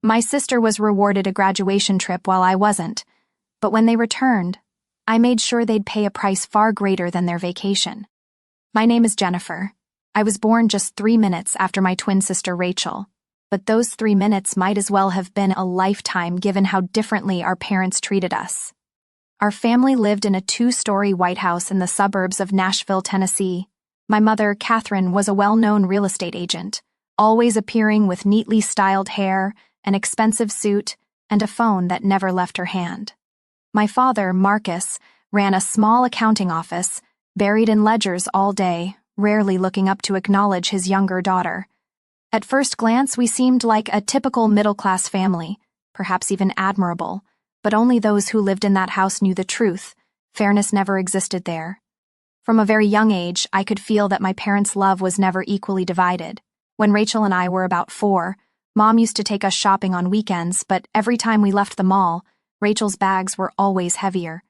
My sister was rewarded a graduation trip while I wasn't, but when they returned, I made sure they'd pay a price far greater than their vacation. My name is Jennifer. I was born just 3 minutes after my twin sister Rachel, but those 3 minutes might as well have been a lifetime given how differently our parents treated us. Our family lived in a 2-story white house in the suburbs of Nashville, Tennessee. My mother, Catherine, was a well-known real estate agent, always appearing with neatly styled hair, an expensive suit, and a phone that never left her hand. My father, Marcus, ran a small accounting office, buried in ledgers all day, rarely looking up to acknowledge his younger daughter. At first glance, we seemed like a typical middle-class family, perhaps even admirable, but only those who lived in that house knew the truth. Fairness never existed there. From a very young age, I could feel that my parents' love was never equally divided. When Rachel and I were about 4, Mom used to take us shopping on weekends, but every time we left the mall, Rachel's bags were always heavier.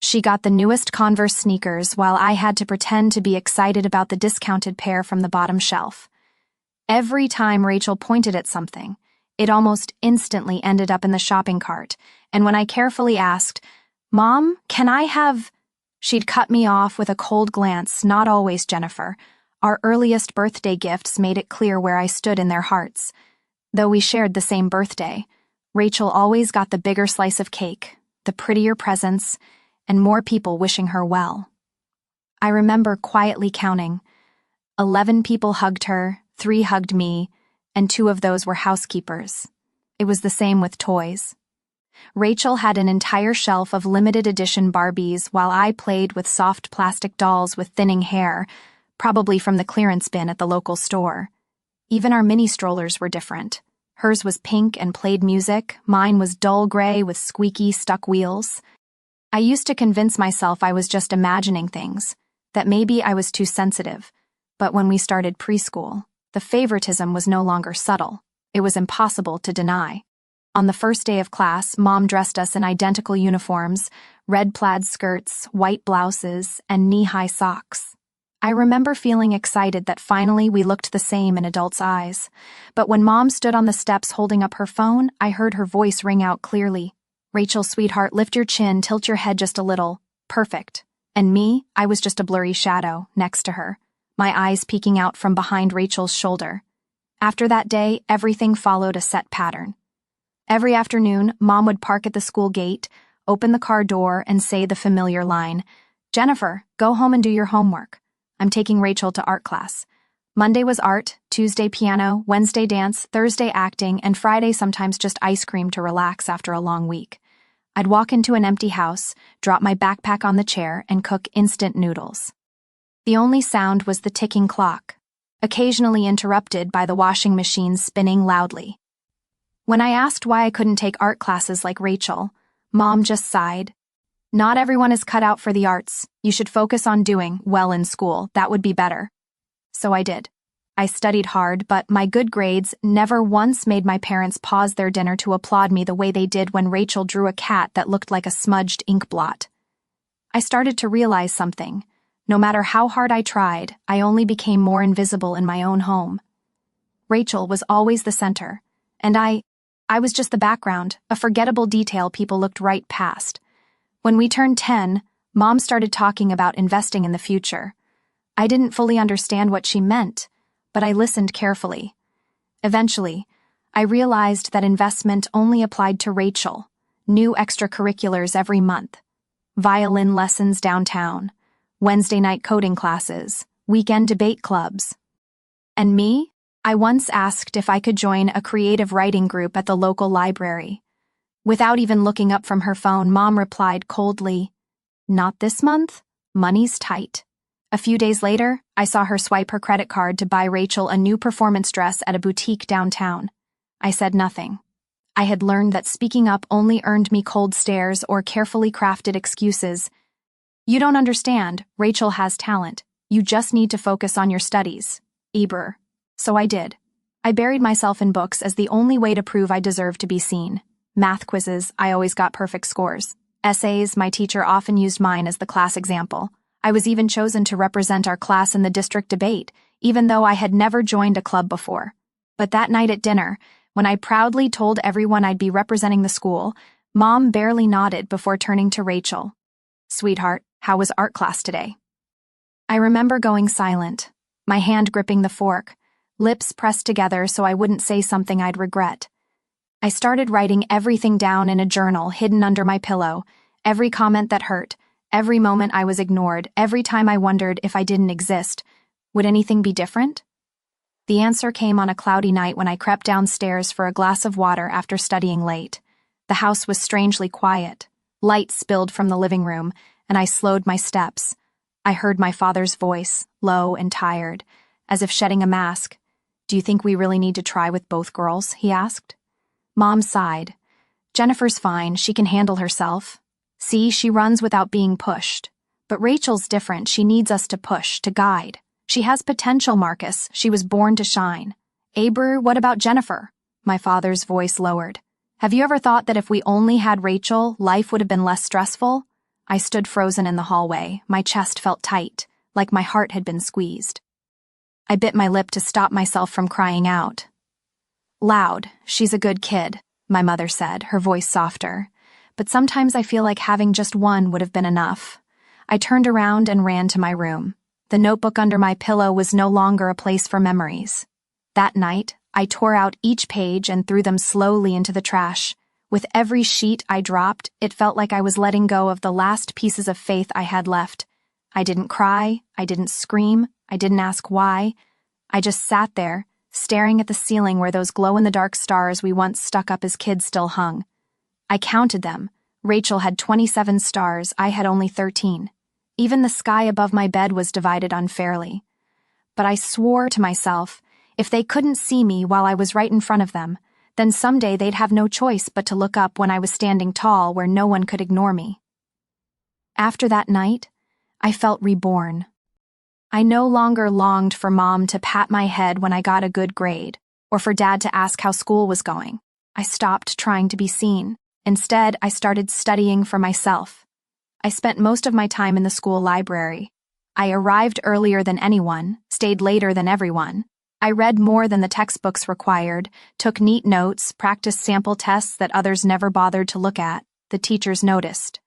She got the newest Converse sneakers while I had to pretend to be excited about the discounted pair from the bottom shelf. Every time Rachel pointed at something, it almost instantly ended up in the shopping cart, and when I carefully asked, "Mom, can I have—" she'd cut me off with a cold glance. "Not always, Jennifer. Our earliest birthday gifts made it clear where I stood in their hearts. Though we shared the same birthday, Rachel always got the bigger slice of cake, the prettier presents, and more people wishing her well." I remember quietly counting. 11 people hugged her, 3 hugged me, and 2 of those were housekeepers. It was the same with toys. Rachel had an entire shelf of limited edition Barbies while I played with soft plastic dolls with thinning hair, probably from the clearance bin at the local store. Even our mini strollers were different. Hers was pink and played music, mine was dull gray with squeaky, stuck wheels. I used to convince myself I was just imagining things, that maybe I was too sensitive, but when we started preschool, the favoritism was no longer subtle. It was impossible to deny. On the first day of class, Mom dressed us in identical uniforms, red plaid skirts, white blouses, and knee-high socks. I remember feeling excited that finally we looked the same in adults' eyes. But when Mom stood on the steps holding up her phone, I heard her voice ring out clearly. "Rachel, sweetheart, lift your chin, tilt your head just a little. Perfect." And me, I was just a blurry shadow next to her, my eyes peeking out from behind Rachel's shoulder. After that day, everything followed a set pattern. Every afternoon, Mom would park at the school gate, open the car door, and say the familiar line, "Jennifer, go home and do your homework. I'm taking Rachel to art class." Monday was art, Tuesday piano, Wednesday dance, Thursday acting, and Friday sometimes just ice cream to relax after a long week. I'd walk into an empty house, drop my backpack on the chair, and cook instant noodles. The only sound was the ticking clock, occasionally interrupted by the washing machine spinning loudly. When I asked why I couldn't take art classes like Rachel, Mom just sighed. "Not everyone is cut out for the arts. You should focus on doing well in school. That would be better." So I did. I studied hard, but my good grades never once made my parents pause their dinner to applaud me the way they did when Rachel drew a cat that looked like a smudged ink blot. I started to realize something. No matter how hard I tried, I only became more invisible in my own home. Rachel was always the center, and I was just the background, a forgettable detail people looked right past. When we turned 10, Mom started talking about investing in the future. I didn't fully understand what she meant, but I listened carefully. Eventually, I realized that investment only applied to Rachel, new extracurriculars every month, violin lessons downtown, Wednesday night coding classes, weekend debate clubs. And me? I once asked if I could join a creative writing group at the local library. Without even looking up from her phone, Mom replied coldly, "Not this month? Money's tight." A few days later, I saw her swipe her credit card to buy Rachel a new performance dress at a boutique downtown. I said nothing. I had learned that speaking up only earned me cold stares or carefully crafted excuses. "You don't understand. Rachel has talent. You just need to focus on your studies." Eber. So I did. I buried myself in books as the only way to prove I deserved to be seen. Math quizzes, I always got perfect scores. Essays, my teacher often used mine as the class example. I was even chosen to represent our class in the district debate, even though I had never joined a club before. But that night at dinner, When I proudly told everyone I'd be representing the school, Mom barely nodded before turning to Rachel. "Sweetheart, how was art class today?" I remember going silent, my hand gripping the fork, lips pressed together so I wouldn't say something I'd regret. I started writing everything down in a journal hidden under my pillow, every comment that hurt, every moment I was ignored, every time I wondered if I didn't exist. Would anything be different? The answer came on a cloudy night when I crept downstairs for a glass of water after studying late. The house was strangely quiet. Light spilled from the living room, and I slowed my steps. I heard my father's voice, low and tired, as if shedding a mask. "Do you think we really need to try with both girls?" he asked. Mom sighed. "Jennifer's fine, she can handle herself. See, she runs without being pushed. But Rachel's different, she needs us to push, to guide. She has potential, Marcus, she was born to shine. Aber, what about Jennifer?" My father's voice lowered. "Have you ever thought that if we only had Rachel, life would have been less stressful?" I stood frozen in the hallway, my chest felt tight, like my heart had been squeezed. I bit my lip to stop myself from crying out. "Loud, she's a good kid," my mother said, her voice softer. "But sometimes I feel like having just one would have been enough." I turned around and ran to my room. The notebook under my pillow was no longer a place for memories. That night, I tore out each page and threw them slowly into the trash. With every sheet I dropped, it felt like I was letting go of the last pieces of faith I had left. I didn't cry, I didn't scream, I didn't ask why. I just sat there, staring at the ceiling where those glow-in-the-dark stars we once stuck up as kids still hung. I counted them. Rachel had 27 stars, I had only 13. Even the sky above my bed was divided unfairly. But I swore to myself, if they couldn't see me while I was right in front of them, then someday they'd have no choice but to look up when I was standing tall where no one could ignore me. After that night, I felt reborn. I no longer longed for Mom to pat my head when I got a good grade, or for Dad to ask how school was going. I stopped trying to be seen. Instead, I started studying for myself. I spent most of my time in the school library. I arrived earlier than anyone, stayed later than everyone. I read more than the textbooks required, took neat notes, practiced sample tests that others never bothered to look at. The teachers noticed.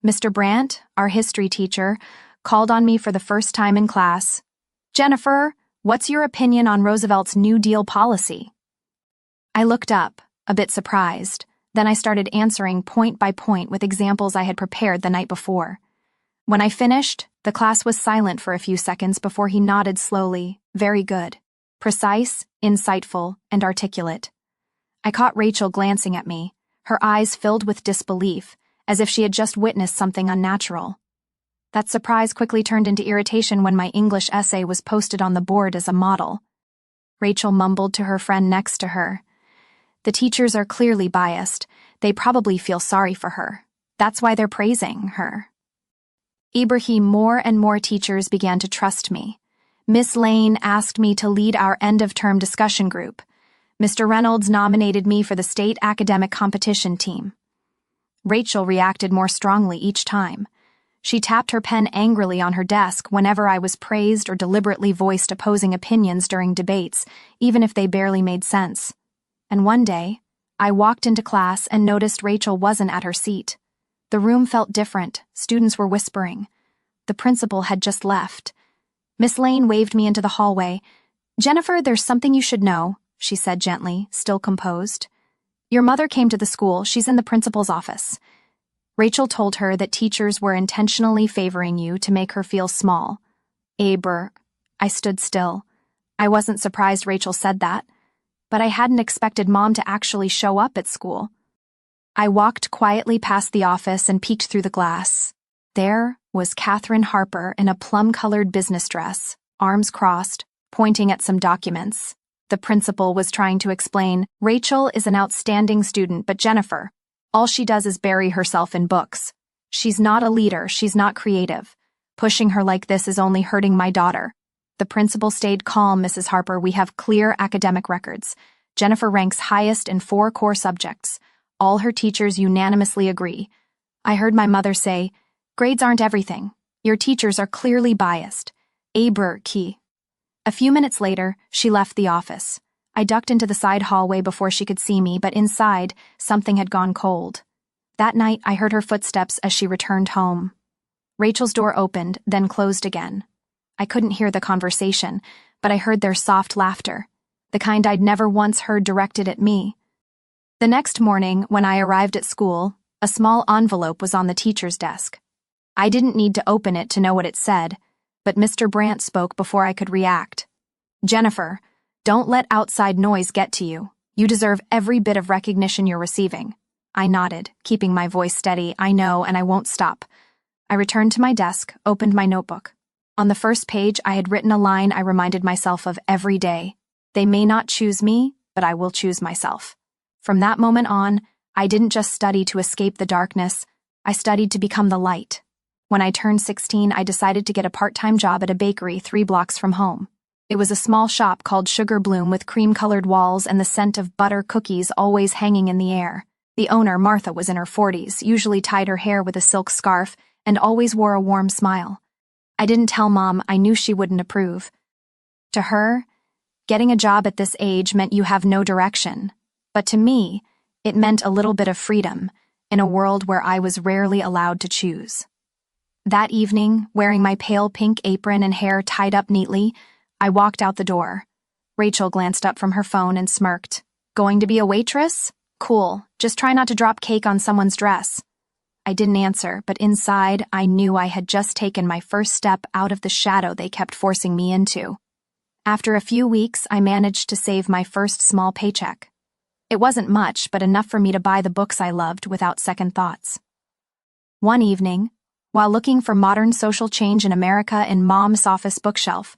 Mr. Brandt, our history teacher, called on me for the first time in class. "Jennifer, what's your opinion on Roosevelt's New Deal policy?" I looked up, a bit surprised. Then I started answering point by point with examples I had prepared the night before. When I finished, the class was silent for a few seconds before he nodded slowly. "Very good. Precise, insightful, and articulate." I caught Rachel glancing at me, her eyes filled with disbelief, as if she had just witnessed something unnatural. That surprise quickly turned into irritation when my English essay was posted on the board as a model. Rachel mumbled to her friend next to her. "The teachers are clearly biased. They probably feel sorry for her. That's why they're praising her." Ibrahim, more and more teachers began to trust me. Miss Lane asked me to lead our end-of-term discussion group. Mr. Reynolds nominated me for the state academic competition team. Rachel reacted more strongly each time. She tapped her pen angrily on her desk whenever I was praised or deliberately voiced opposing opinions during debates, even if they barely made sense. And one day, I walked into class and noticed Rachel wasn't at her seat. The room felt different, students were whispering. The principal had just left. Miss Lane waved me into the hallway. "Jennifer, there's something you should know," she said gently, still composed. "Your mother came to the school, she's in the principal's office." Rachel told her that teachers were intentionally favoring you to make her feel small. Aber. I stood still. I wasn't surprised Rachel said that, but I hadn't expected Mom to actually show up at school. I walked quietly past the office and peeked through the glass. There was Catherine Harper in a plum-colored business dress, arms crossed, pointing at some documents. The principal was trying to explain, "Rachel is an outstanding student, but Jennifer, all she does is bury herself in books. She's not a leader, she's not creative. Pushing her like this is only hurting my daughter." The principal stayed calm, "Mrs. Harper, we have clear academic records. Jennifer ranks highest in 4 core subjects. All her teachers unanimously agree." I heard my mother say, "Grades aren't everything. Your teachers are clearly biased. Aber key." A few minutes later, she left the office. I ducked into the side hallway before she could see me, but inside, something had gone cold. That night, I heard her footsteps as she returned home. Rachel's door opened, then closed again. I couldn't hear the conversation, but I heard their soft laughter, the kind I'd never once heard directed at me. The next morning, when I arrived at school, a small envelope was on the teacher's desk. I didn't need to open it to know what it said, but Mr. Brandt spoke before I could react. "Jennifer, don't let outside noise get to you. You deserve every bit of recognition you're receiving." I nodded, keeping my voice steady. "I know, and I won't stop." I returned to my desk, opened my notebook. On the first page, I had written a line I reminded myself of every day. "They may not choose me, but I will choose myself." From that moment on, I didn't just study to escape the darkness, I studied to become the light. When I turned 16, I decided to get a part-time job at a bakery 3 blocks from home. It was a small shop called Sugar Bloom with cream-colored walls and the scent of butter cookies always hanging in the air. The owner, Martha, was in her 40s, usually tied her hair with a silk scarf, and always wore a warm smile. I didn't tell Mom, I knew she wouldn't approve. To her, getting a job at this age meant you have no direction. But to me, it meant a little bit of freedom, in a world where I was rarely allowed to choose. That evening, wearing my pale pink apron and hair tied up neatly, I walked out the door. Rachel glanced up from her phone and smirked. "Going to be a waitress? Cool, just try not to drop cake on someone's dress." I didn't answer, but inside, I knew I had just taken my first step out of the shadow they kept forcing me into. After a few weeks, I managed to save my first small paycheck. It wasn't much, but enough for me to buy the books I loved without second thoughts. One evening, while looking for modern social change in America in Mom's office bookshelf,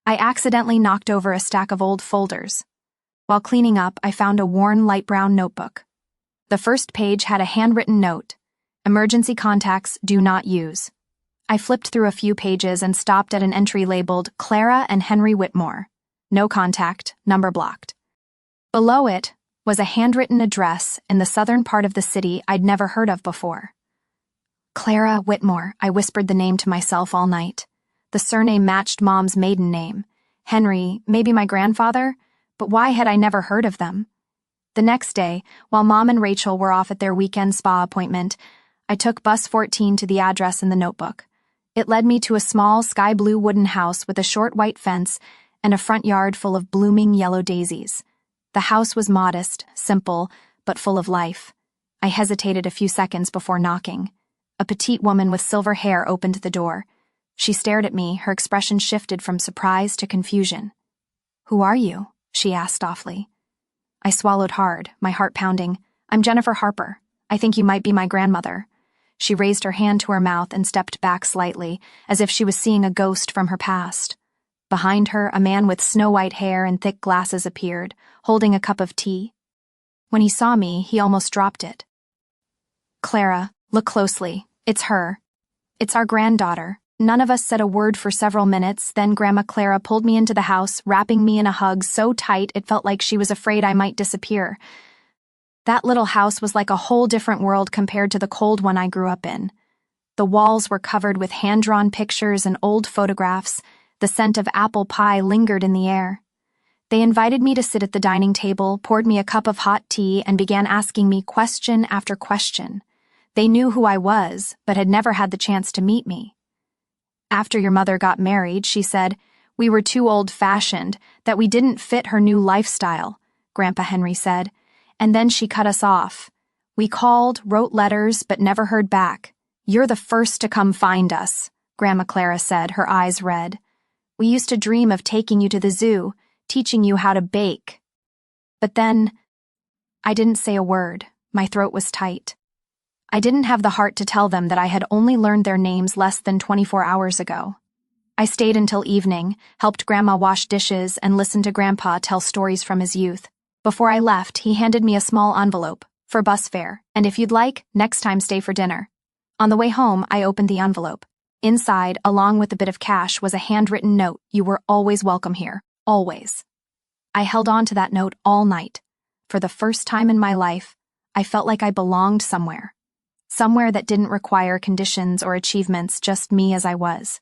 I accidentally knocked over a stack of old folders. While cleaning up, I found a worn light brown notebook. The first page had a handwritten note: "Emergency contacts do not use." I flipped through a few pages and stopped at an entry labeled Clara and Henry Whitmore. No contact, number blocked. Below it was a handwritten address in the southern part of the city I'd never heard of before. Clara Whitmore, I whispered the name to myself all night. The surname matched Mom's maiden name. Henry, maybe my grandfather, but why had I never heard of them? The next day, while Mom and Rachel were off at their weekend spa appointment, I took bus 14 to the address in the notebook. It led me to a small sky-blue wooden house with a short white fence and a front yard full of blooming yellow daisies. The house was modest, simple, but full of life. I hesitated a few seconds before knocking. A petite woman with silver hair opened the door. She stared at me, her expression shifted from surprise to confusion. "Who are you?" she asked softly. I swallowed hard, my heart pounding. "I'm Jennifer Harper. I think you might be my grandmother." She raised her hand to her mouth and stepped back slightly, as if she was seeing a ghost from her past. Behind her, a man with snow-white hair and thick glasses appeared, holding a cup of tea. When he saw me, he almost dropped it. "Clara, look closely. It's her. It's our granddaughter." None of us said a word for several minutes, then Grandma Clara pulled me into the house, wrapping me in a hug so tight it felt like she was afraid I might disappear. That little house was like a whole different world compared to the cold one I grew up in. The walls were covered with hand-drawn pictures and old photographs. The scent of apple pie lingered in the air. They invited me to sit at the dining table, poured me a cup of hot tea, and began asking me question after question. They knew who I was, but had never had the chance to meet me. "After your mother got married," she said, "we were too old-fashioned, that we didn't fit her new lifestyle," Grandpa Henry said, "and then she cut us off. We called, wrote letters, but never heard back. You're the first to come find us," Grandma Clara said, her eyes red. "We used to dream of taking you to the zoo, teaching you how to bake." But then, I didn't say a word. My throat was tight. I didn't have the heart to tell them that I had only learned their names less than 24 hours ago. I stayed until evening, helped Grandma wash dishes, and listened to Grandpa tell stories from his youth. Before I left, he handed me a small envelope for bus fare, and if you'd like, next time stay for dinner. On the way home, I opened the envelope. Inside, along with a bit of cash, was a handwritten note: "You were always welcome here. Always." I held on to that note all night. For the first time in my life, I felt like I belonged somewhere. Somewhere that didn't require conditions or achievements, just me as I was.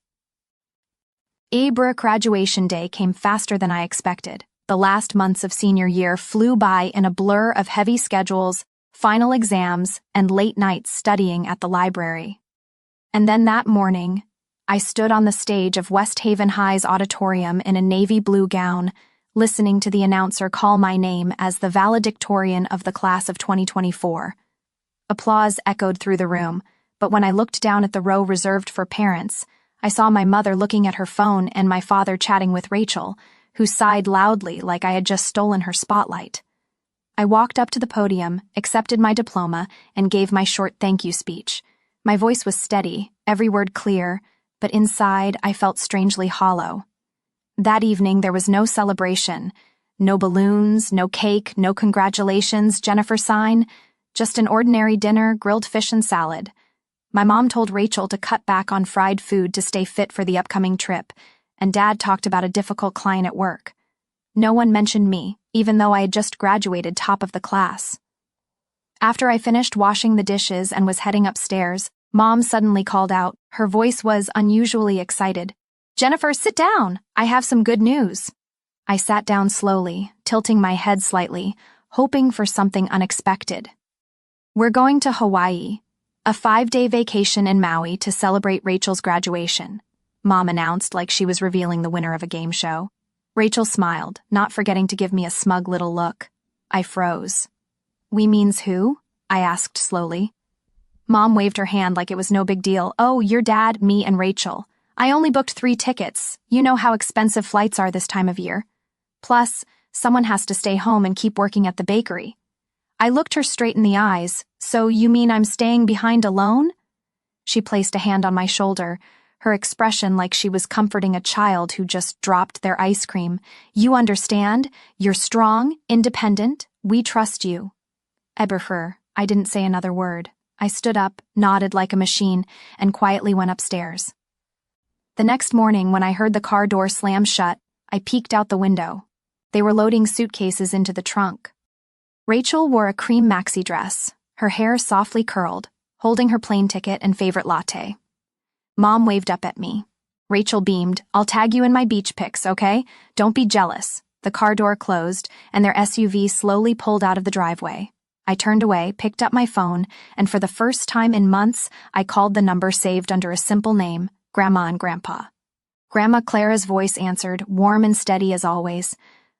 Graduation day came faster than I expected. the last months of senior year flew by in a blur of heavy schedules, final exams, and late nights studying at the library. And then that morning, I stood on the stage of West Haven High's auditorium in a navy blue gown, listening to the announcer call my name as the valedictorian of the class of 2024. Applause echoed through the room, but when I looked down at the row reserved for parents, I saw my mother looking at her phone and my father chatting with Rachel, who sighed loudly like I had just stolen her spotlight. I walked up to the podium, accepted my diploma, and gave my short thank you speech. My voice was steady, every word clear, but inside I felt strangely hollow. That evening there was no celebration, no balloons, no cake, no congratulations, Jennifer sign, just an ordinary dinner, grilled fish and salad. My mom told Rachel to cut back on fried food to stay fit for the upcoming trip, and Dad talked about a difficult client at work. No one mentioned me, even though I had just graduated top of the class. After I finished washing the dishes and was heading upstairs, Mom suddenly called out. Her voice was unusually excited. "Jennifer, sit down! I have some good news." I sat down slowly, tilting my head slightly, hoping for something unexpected. "We're going to Hawaii, a 5-day vacation in Maui to celebrate Rachel's graduation," Mom announced like she was revealing the winner of a game show. Rachel smiled, not forgetting to give me a smug little look. I froze. "We means who?" I asked slowly. Mom waved her hand like it was no big deal. "Oh, your dad, me, and Rachel. I only booked 3 tickets. You know how expensive flights are this time of year. Plus, someone has to stay home and keep working at the bakery." I looked her straight in the eyes. "So you mean I'm staying behind alone?" She placed a hand on my shoulder, her expression like she was comforting a child who just dropped their ice cream. "You understand? You're strong, independent. We trust you." Eberfer. I didn't say another word. I stood up, nodded like a machine, and quietly went upstairs. The next morning, when I heard the car door slam shut, I peeked out the window. They were loading suitcases into the trunk. Rachel wore a cream maxi dress, her hair softly curled, holding her plane ticket and favorite latte. Mom waved up at me. Rachel beamed. "I'll tag you in my beach pics, okay? Don't be jealous." The car door closed, and their SUV slowly pulled out of the driveway. I turned away, picked up my phone, and for the first time in months, I called the number saved under a simple name, Grandma and Grandpa. Grandma Clara's voice answered, warm and steady as always.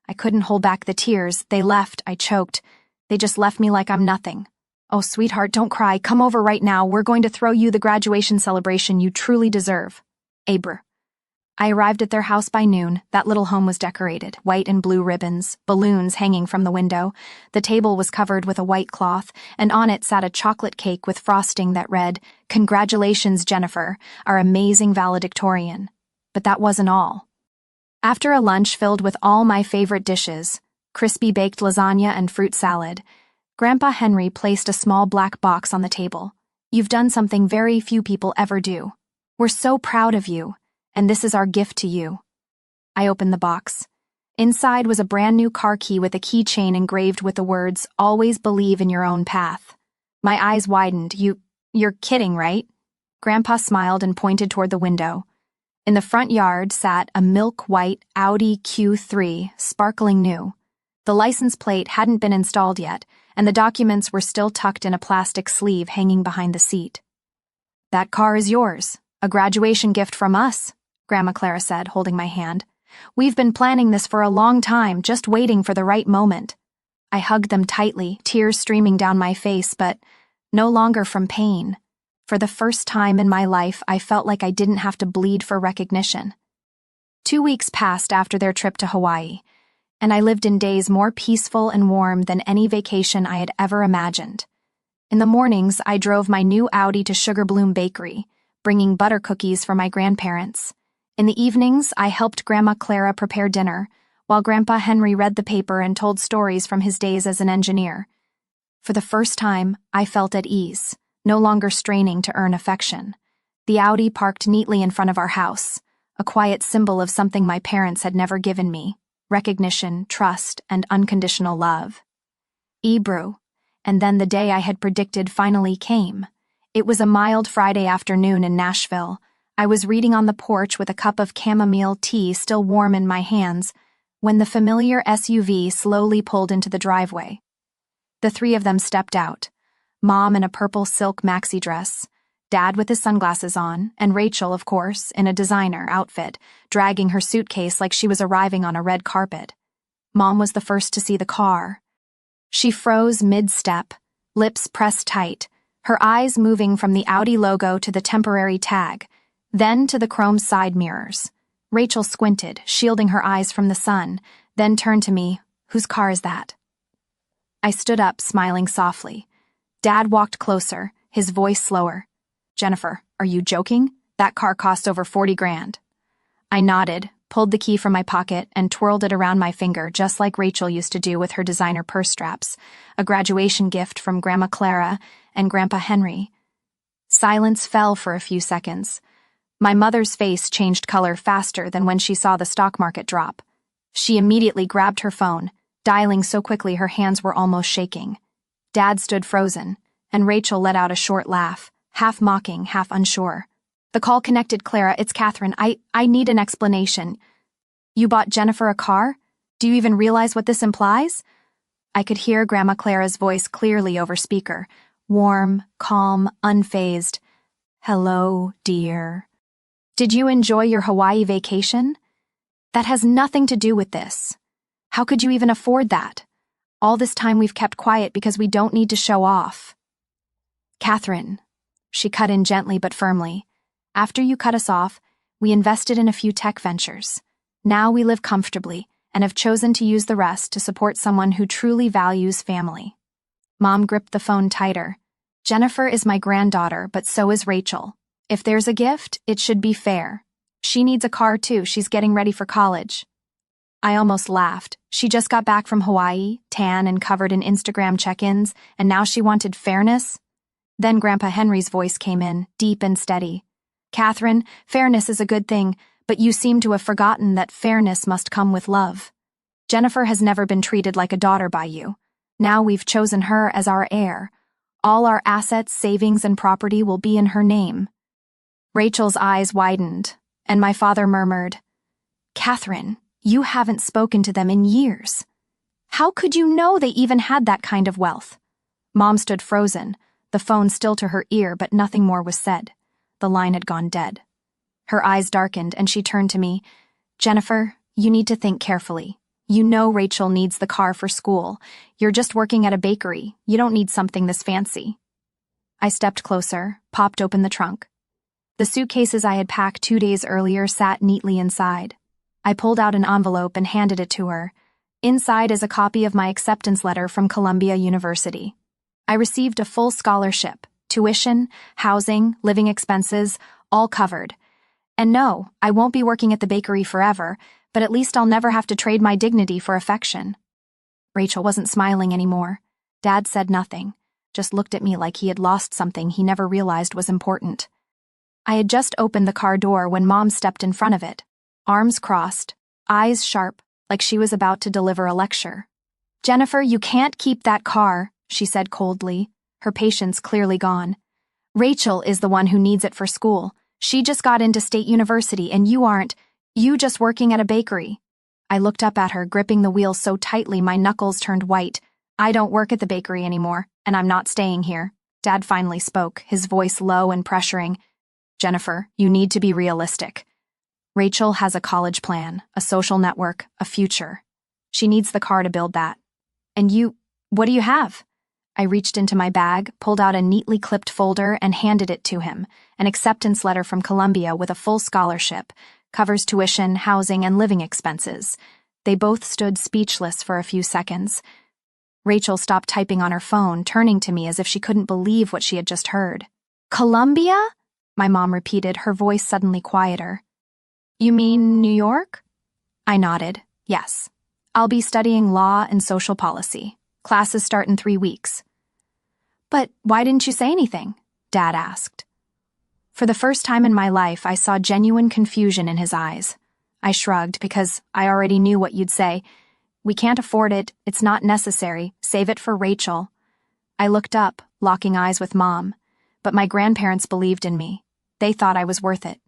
I couldn't hold back the tears. They left. I choked. They just left me like I'm nothing. "Oh, sweetheart, don't cry. Come over right now. We're going to throw you the graduation celebration you truly deserve." Aber. I arrived at their house by noon. That little home was decorated, white and blue ribbons, balloons hanging from the window. The table was covered with a white cloth, and on it sat a chocolate cake with frosting that read, "Congratulations, Jennifer, our amazing valedictorian." But that wasn't all. After a lunch filled with all my favorite dishes, crispy baked lasagna and fruit salad, Grandpa Henry placed a small black box on the table. "You've done something very few people ever do. We're so proud of you, and this is our gift to you." I opened the box. Inside was a brand new car key with a keychain engraved with the words, "Always believe in your own path." My eyes widened. You're kidding, right?" Grandpa smiled and pointed toward the window. In the front yard sat a milk-white Audi Q3, sparkling new. The license plate hadn't been installed yet, and the documents were still tucked in a plastic sleeve hanging behind the seat. "That car is yours, a graduation gift from us," Grandma Clara said, holding my hand. "We've been planning this for a long time, just waiting for the right moment." I hugged them tightly, tears streaming down my face, but no longer from pain. For the first time in my life, I felt like I didn't have to bleed for recognition. 2 weeks passed after their trip to Hawaii, and I lived in days more peaceful and warm than any vacation I had ever imagined. In the mornings, I drove my new Audi to Sugar Bloom Bakery, bringing butter cookies for my grandparents. In the evenings, I helped Grandma Clara prepare dinner, while Grandpa Henry read the paper and told stories from his days as an engineer. For the first time, I felt at ease, no longer straining to earn affection. The Audi parked neatly in front of our house, a quiet symbol of something my parents had never given me: recognition, trust, and unconditional love. Ebrew, and then the day I had predicted finally came. It was a mild Friday afternoon in Nashville. I was reading on the porch with a cup of chamomile tea still warm in my hands, when the familiar SUV slowly pulled into the driveway. The three of them stepped out, Mom in a purple silk maxi dress, Dad with his sunglasses on, and Rachel, of course, in a designer outfit, dragging her suitcase like she was arriving on a red carpet. Mom was the first to see the car. She froze mid-step, lips pressed tight, her eyes moving from the Audi logo to the temporary tag, then to the chrome side mirrors. Rachel squinted, shielding her eyes from the sun, then turned to me. "Whose car is that?" I stood up, smiling softly. Dad walked closer, his voice slower. "Jennifer, are you joking? That car cost over 40 grand. I nodded, pulled the key from my pocket, and twirled it around my finger just like Rachel used to do with her designer purse straps, a graduation gift from Grandma Clara and Grandpa Henry. Silence fell for a few seconds. My mother's face changed color faster than when she saw the stock market drop. She immediately grabbed her phone, dialing so quickly her hands were almost shaking. Dad stood frozen, and Rachel let out a short laugh, half mocking, half unsure. The call connected. "Clara, it's Catherine. I need an explanation. You bought Jennifer a car? Do you even realize what this implies?" I could hear Grandma Clara's voice clearly over speaker, warm, calm, unfazed. "Hello, dear. Did you enjoy your Hawaii vacation? That has nothing to do with this. How could you even afford that? All this time we've kept quiet because we don't need to show off." "Catherine," she cut in gently but firmly, "after you cut us off, we invested in a few tech ventures. Now we live comfortably and have chosen to use the rest to support someone who truly values family." Mom gripped the phone tighter. "Jennifer is my granddaughter, but so is Rachel. If there's a gift, it should be fair. She needs a car too. She's getting ready for college." I almost laughed. She just got back from Hawaii, tan and covered in Instagram check-ins, and now she wanted fairness? Then Grandpa Henry's voice came in, deep and steady. "Catherine, fairness is a good thing, but you seem to have forgotten that fairness must come with love. Jennifer has never been treated like a daughter by you. Now we've chosen her as our heir. All our assets, savings, and property will be in her name." Rachel's eyes widened, and my father murmured, "Catherine, you haven't spoken to them in years. How could you know they even had that kind of wealth?" Mom stood frozen, the phone still to her ear, but nothing more was said. The line had gone dead. Her eyes darkened, and she turned to me. "Jennifer, you need to think carefully. You know Rachel needs the car for school. You're just working at a bakery. You don't need something this fancy." I stepped closer, popped open the trunk. The suitcases I had packed 2 days earlier sat neatly inside. I pulled out an envelope and handed it to her. Inside is a copy of my acceptance letter from Columbia University. I received a full scholarship, tuition, housing, living expenses, all covered. And no, I won't be working at the bakery forever, but at least I'll never have to trade my dignity for affection. Rachel wasn't smiling anymore. Dad said nothing, just looked at me like he had lost something he never realized was important. I had just opened the car door when Mom stepped in front of it, arms crossed, eyes sharp, like she was about to deliver a lecture. "Jennifer, you can't keep that car," she said coldly, her patience clearly gone. "Rachel is the one who needs it for school. She just got into State University and you aren't. You just working at a bakery." I looked up at her, gripping the wheel so tightly my knuckles turned white. "I don't work at the bakery anymore, and I'm not staying here." Dad finally spoke, his voice low and pressuring. "Jennifer, you need to be realistic. Rachel has a college plan, a social network, a future. She needs the car to build that. And you, what do you have?" I reached into my bag, pulled out a neatly clipped folder, and handed it to him, an acceptance letter from Columbia with a full scholarship, covers tuition, housing, and living expenses. They both stood speechless for a few seconds. Rachel stopped typing on her phone, turning to me as if she couldn't believe what she had just heard. "Columbia?" my mom repeated, her voice suddenly quieter. "You mean New York?" I nodded. "Yes. I'll be studying law and social policy. Classes start in 3 weeks." "But why didn't you say anything?" Dad asked. For the first time in my life, I saw genuine confusion in his eyes. I shrugged because I already knew what you'd say. "We can't afford it. It's not necessary. Save it for Rachel." I looked up, locking eyes with Mom. But my grandparents believed in me. They thought I was worth it.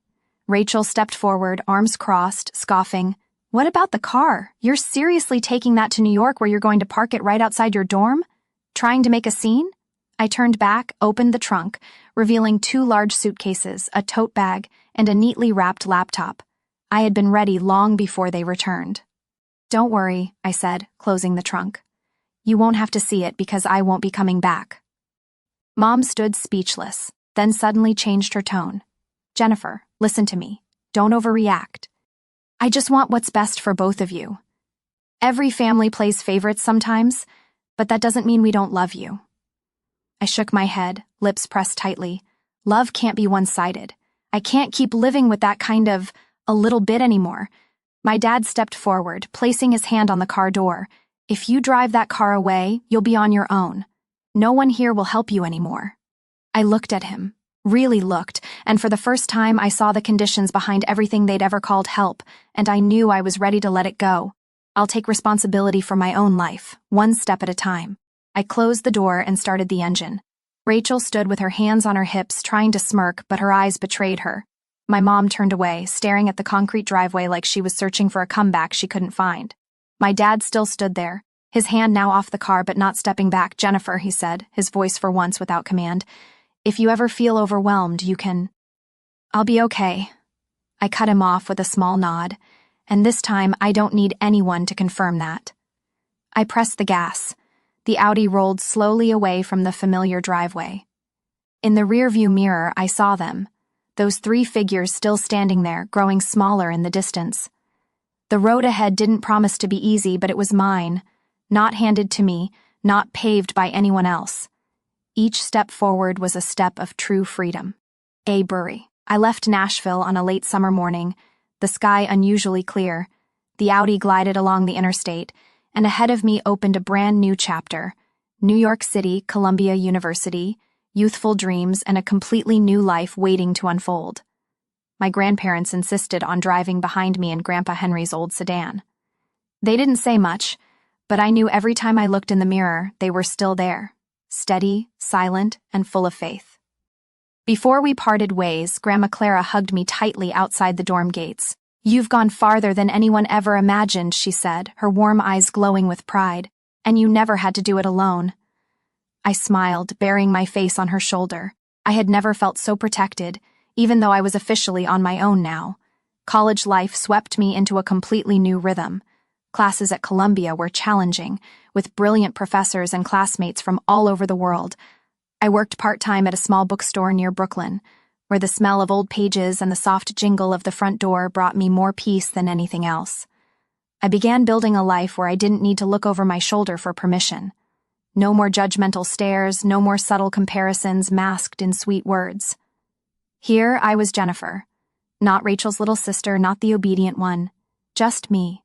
Rachel stepped forward, arms crossed, scoffing. What about the car? You're seriously taking that to New York where you're going to park it right outside your dorm? Trying to make a scene? I turned back, opened the trunk, revealing 2 large suitcases, a tote bag, and a neatly wrapped laptop. I had been ready long before they returned. Don't worry, I said, closing the trunk. You won't have to see it because I won't be coming back. Mom stood speechless, then suddenly changed her tone. Jennifer, listen to me. Don't overreact. I just want what's best for both of you. Every family plays favorites sometimes, but that doesn't mean we don't love you. I shook my head, lips pressed tightly. Love can't be one-sided. I can't keep living with that kind of a little bit anymore. My dad stepped forward, placing his hand on the car door. If you drive that car away, you'll be on your own. No one here will help you anymore. I looked at him, really looked, and for the first time I saw the conditions behind everything they'd ever called help, and I knew I was ready to let it go. I'll take responsibility for my own life, one step at a time. I closed the door and started the engine. Rachel stood with her hands on her hips, trying to smirk, but her eyes betrayed her. My mom turned away, staring at the concrete driveway like she was searching for a comeback she couldn't find. My dad still stood there, his hand now off the car but not stepping back. Jennifer, he said, his voice for once without command. If you ever feel overwhelmed, you can... I'll be okay. I cut him off with a small nod, and this time I don't need anyone to confirm that. I pressed the gas. The Audi rolled slowly away from the familiar driveway. In the rearview mirror, I saw them. Those 3 figures still standing there, growing smaller in the distance. The road ahead didn't promise to be easy, but it was mine, not handed to me, not paved by anyone else. Each step forward was a step of true freedom. A Bury. I left Nashville on a late summer morning, the sky unusually clear. The Audi glided along the interstate, and ahead of me opened a brand new chapter. New York City, Columbia University, youthful dreams, and a completely new life waiting to unfold. My grandparents insisted on driving behind me in Grandpa Henry's old sedan. They didn't say much, but I knew every time I looked in the mirror, they were still there, steady, silent, and full of faith. Before we parted ways, Grandma Clara hugged me tightly outside the dorm gates. You've gone farther than anyone ever imagined, she said, her warm eyes glowing with pride, and you never had to do it alone. I smiled, burying my face on her shoulder. I had never felt so protected, even though I was officially on my own now. College life swept me into a completely new rhythm. Classes at Columbia were challenging, with brilliant professors and classmates from all over the world. I worked part-time at a small bookstore near Brooklyn, where the smell of old pages and the soft jingle of the front door brought me more peace than anything else. I began building a life where I didn't need to look over my shoulder for permission. No more judgmental stares, no more subtle comparisons masked in sweet words. Here I was Jennifer, not Rachel's little sister, not the obedient one, just me.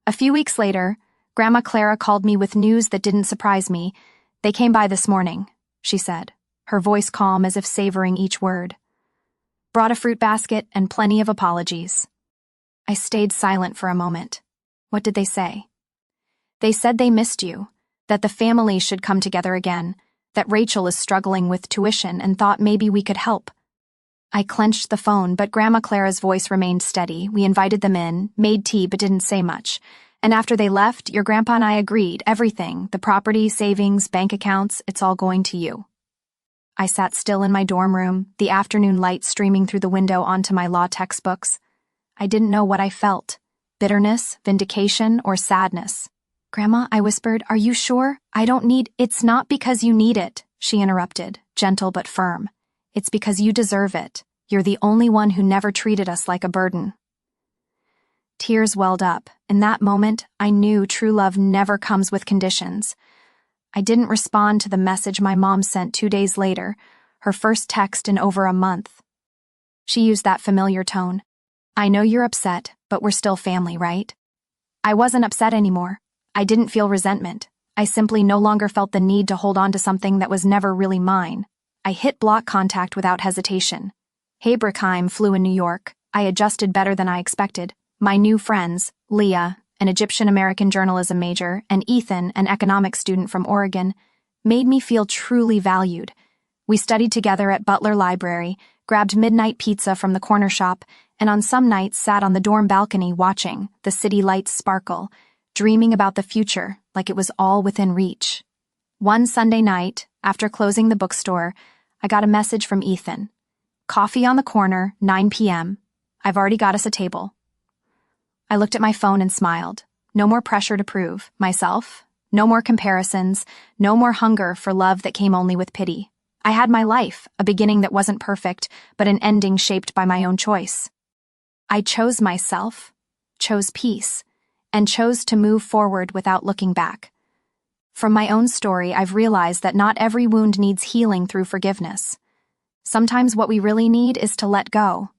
A few weeks later, Grandma Clara called me with news that didn't surprise me. They came by this morning, she said, her voice calm as if savoring each word. Brought a fruit basket and plenty of apologies. I stayed silent for a moment. What did they say? They said they missed you, that the family should come together again, that Rachel is struggling with tuition and thought maybe we could help. I clenched the phone, but Grandma Clara's voice remained steady. We invited them in, made tea but didn't say much. And after they left, your grandpa and I agreed, everything, the property, savings, bank accounts, it's all going to you. I sat still in my dorm room, the afternoon light streaming through the window onto my law textbooks. I didn't know what I felt, bitterness, vindication, or sadness. Grandma, I whispered, are you sure? I don't need... It's not because you need it, she interrupted, gentle but firm. It's because you deserve it. You're the only one who never treated us like a burden. Tears welled up. In that moment, I knew true love never comes with conditions. I didn't respond to the message my mom sent 2 days later, her first text in over a month. She used that familiar tone. I know you're upset, but we're still family, right? I wasn't upset anymore. I didn't feel resentment. I simply no longer felt the need to hold on to something that was never really mine. I hit block contact without hesitation. Heartbreaks flew in New York. I adjusted better than I expected. My new friends, Leah, an Egyptian-American journalism major, and Ethan, an economics student from Oregon, made me feel truly valued. We studied together at Butler Library, grabbed midnight pizza from the corner shop, and on some nights sat on the dorm balcony watching the city lights sparkle, dreaming about the future like it was all within reach. One Sunday night, after closing the bookstore, I got a message from Ethan. "Coffee on the corner, 9 p.m. I've already got us a table." I looked at my phone and smiled. No more pressure to prove myself. No more comparisons. No more hunger for love that came only with pity. I had my life, a beginning that wasn't perfect, but an ending shaped by my own choice. I chose myself, chose peace, and chose to move forward without looking back. From my own story, I've realized that not every wound needs healing through forgiveness. Sometimes what we really need is to let go.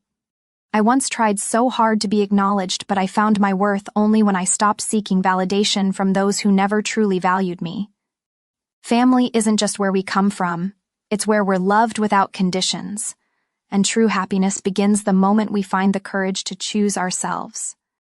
I once tried so hard to be acknowledged, but I found my worth only when I stopped seeking validation from those who never truly valued me. Family isn't just where we come from, it's where we're loved without conditions. And true happiness begins the moment we find the courage to choose ourselves.